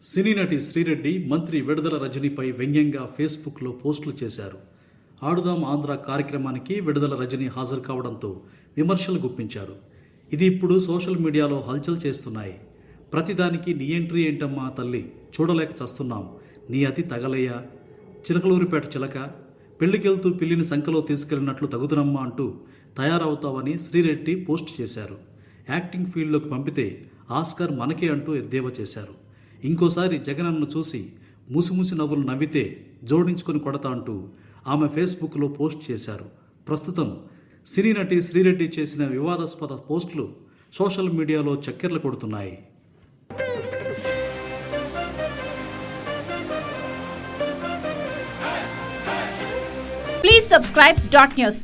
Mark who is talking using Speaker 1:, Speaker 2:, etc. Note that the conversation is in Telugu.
Speaker 1: సినీ నటి శ్రీరెడ్డి మంత్రి విడుదల రజనీపై వ్యంగ్యంగా ఫేస్బుక్లో పోస్టులు చేశారు. ఆడుదాం ఆంధ్ర కార్యక్రమానికి విడుదల రజనీ హాజరు కావడంతో విమర్శలు గుప్పించారు. ఇది ఇప్పుడు సోషల్ మీడియాలో హల్చల్ చేస్తున్నాయి. ప్రతిదానికి నీ ఎంట్రీ ఏంటమ్మా తల్లి, చూడలేక చస్తున్నాం, నీ అతి తగలయ్యా, చిలకలూరిపేట చిలక, పెళ్లికెళ్తూ పిల్లిని సంఖలో తీసుకెళ్లినట్లు తగుదునమ్మా అంటూ తయారవుతావని శ్రీరెడ్డి పోస్ట్ చేశారు. యాక్టింగ్ ఫీల్డ్లోకి పంపితే ఆస్కార్ మనకే అంటూ ఎద్దేవా చేశారు. ఇంకోసారి జగనన్ను చూసి ముసిముసి నవ్వులు నవ్వితే జోడించుకొని కొడతా అంటూ ఆమె ఫేస్బుక్లో పోస్ట్ చేశారు. ప్రస్తుతం సినీ నటి శ్రీరెడ్డి చేసిన వివాదాస్పద పోస్టులు సోషల్ మీడియాలో చక్కెర్లు కొడుతున్నాయి.
Speaker 2: Please subscribe Dot News.